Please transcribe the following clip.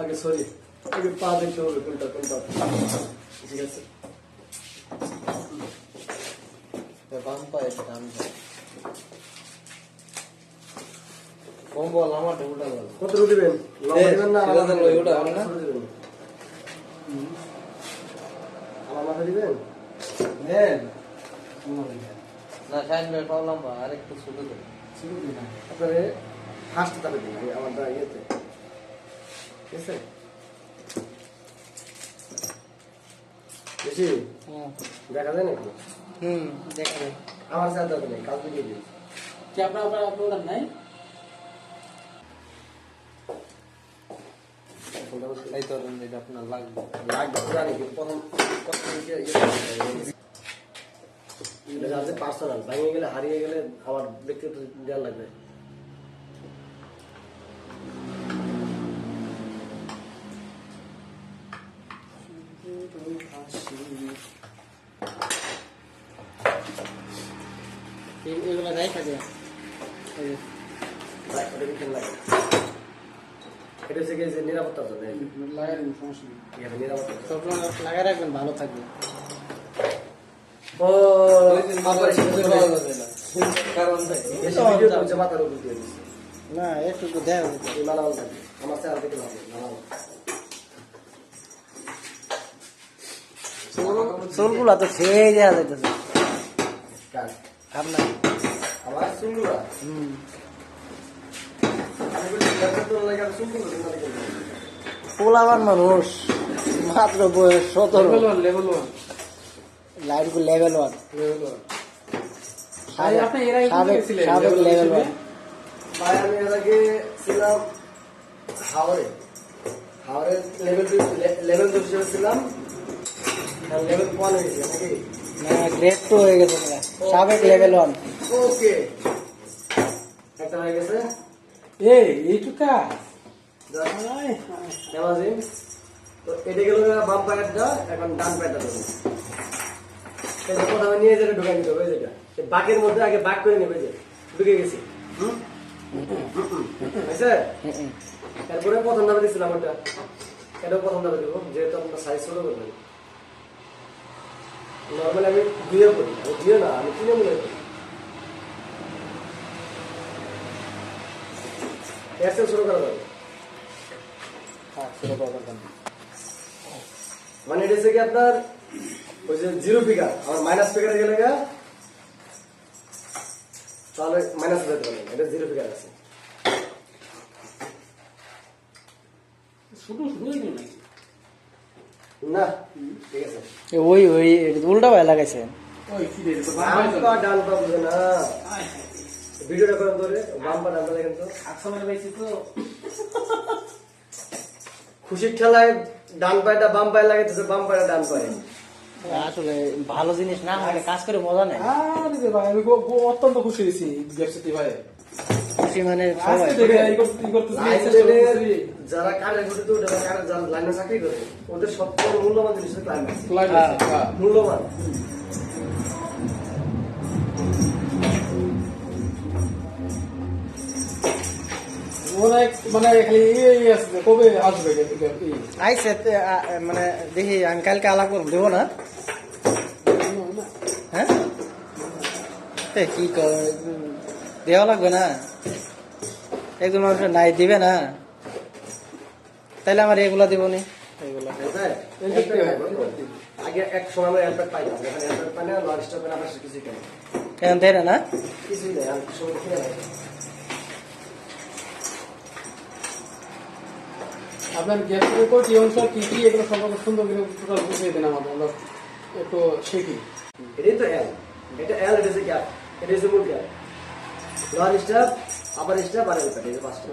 আগে সরি আগে পা দেখতে হবে কোনটা কোনটা ঠিক আছে বাম পায়ে ডান কোন বল আমার উল্টা বল কত দিবেন লম্বা দিবেন না আমাদের ওই ওটা না আমার মাথা দিবেন নেন না সাইন মে পাও লম্বা আরেকটু ছোট দিন আপনারে ফার্স্ট তাবে দিন আমারটা ইয়েতে ঠিক আছে বেশি দেখা যায় নাকি দেখা যায় আমার সাথে তো নেই কালকে দিয়ে দিই কি আপনার আপনার নাই এই তো এটা আপনার লাগবে জানি কি প্রথম এটা যাতে পার্সোনাল ভেঙে গেলে হারিয়ে গেলে আমার ব্যক্তিগত দেওয়া লাগবে এগুলো নাই থাকে এটা হচ্ছে যে নিরাপত্তার জন্য লাগাই দিন সমস্যা নেই নিরাপত্তা লাগাই রাখবেন ভালো থাকবে ও কারণ মাথার উপর দিয়ে না একটু তো দেয় মালামাল থাকে আমার স্যার থেকে ভালো চুলগুলা তো খেয়ে দেওয়া যাইতেছে আপনার আমার চুলগুলা পোলাবান মানুষ মাত্র বয়স 17 লেভেল 1 লাইট কো লেভেল 1 আপনি এর আগে ছিলেন লেভেল 1 ভাই আমি এর আগে ছিলাম হাওড়ে লেভেল 2 ছিলাম লেভেল 1 হয়ে গেছে নাকি না গ্রেড 2 হয়ে গেছে না সাবেক লেভেল 1 ওকে একটা হয়ে গেছে এইটুকা তো এটা গেল বাম পায়েরটা এখন ডান পায়েরটা দেবো এটা প্রথমে নিয়ে যেটা ঢুকাই নিতে হবে যেটা বাঘের মধ্যে আগে বাঘ করে নেবে যে ঢুকে গেছি তারপরে প্রথম দামে দিচ্ছিলাম ওটা এটাও প্রথম দামে দেবো যেহেতু আপনার সাইজ ছোট করবেন নর্মালি আমি দুইও করি আমি দুইও না আমি তিনও মনে করি শুরু করা যাবে মানে এটা হচ্ছে কি আপনার ওই যে 0 ফিগার আমার মাইনাস ফিগারে গেলে তাহলে মাইনাস হয়ে যেতে পারে এটা 0 ফিগার আছে না ঠিক আছে ওই উল্টা ভাই লাগাইছেন ডান পা বুঝে না ভিডিওটা করেন ধরে বাম পা ডানটা দেখেন তো খুশির ঠেলায় ডান পায়েটা বাম পায়ে লাগাইতেছে বাম পায়েটা ডান পায়ে আসলে ভালো জিনিস না হলে কাজ করে মজা নেই আরে ভাই আমি অত্যন্ত খুশি হয়েছি ব্যবসায়ী ভাই খুশি মানে সবাই যারা কারের ঘুরতে ওঠে বা কারের লাইনে চাকরি করে ওদের সবচেয়ে মূল্যবান জিনিস হচ্ছে ক্লাইম্যাক্স মূল্যবান মানে কবে আসবে আইসে মানে দেখি আমি কালকে আলাপ করব দেবো না হ্যাঁ কি দেওয়া লাগবে না একজন মানুষ নাই দিবে না তাহলে আমার এগুলা দিব নি আগে এক সময় আমরা হেল্পার পাই না এখন দেয় না কিছুই নেই আপনার গ্যাস রিপোর্ট এই অংশ কি কি এগুলো সম্পর্কে সুন্দর করে টোটাল বুঝিয়ে দেন আমাদের আমরা একটু শিখি এটাই তো এল এটা এল এটা গ্যাপ এটা হচ্ছে মূল গ্যাপ লোয়ার স্টাফ আপার স্টাফ আর এল প্যাট এই পাঁচটা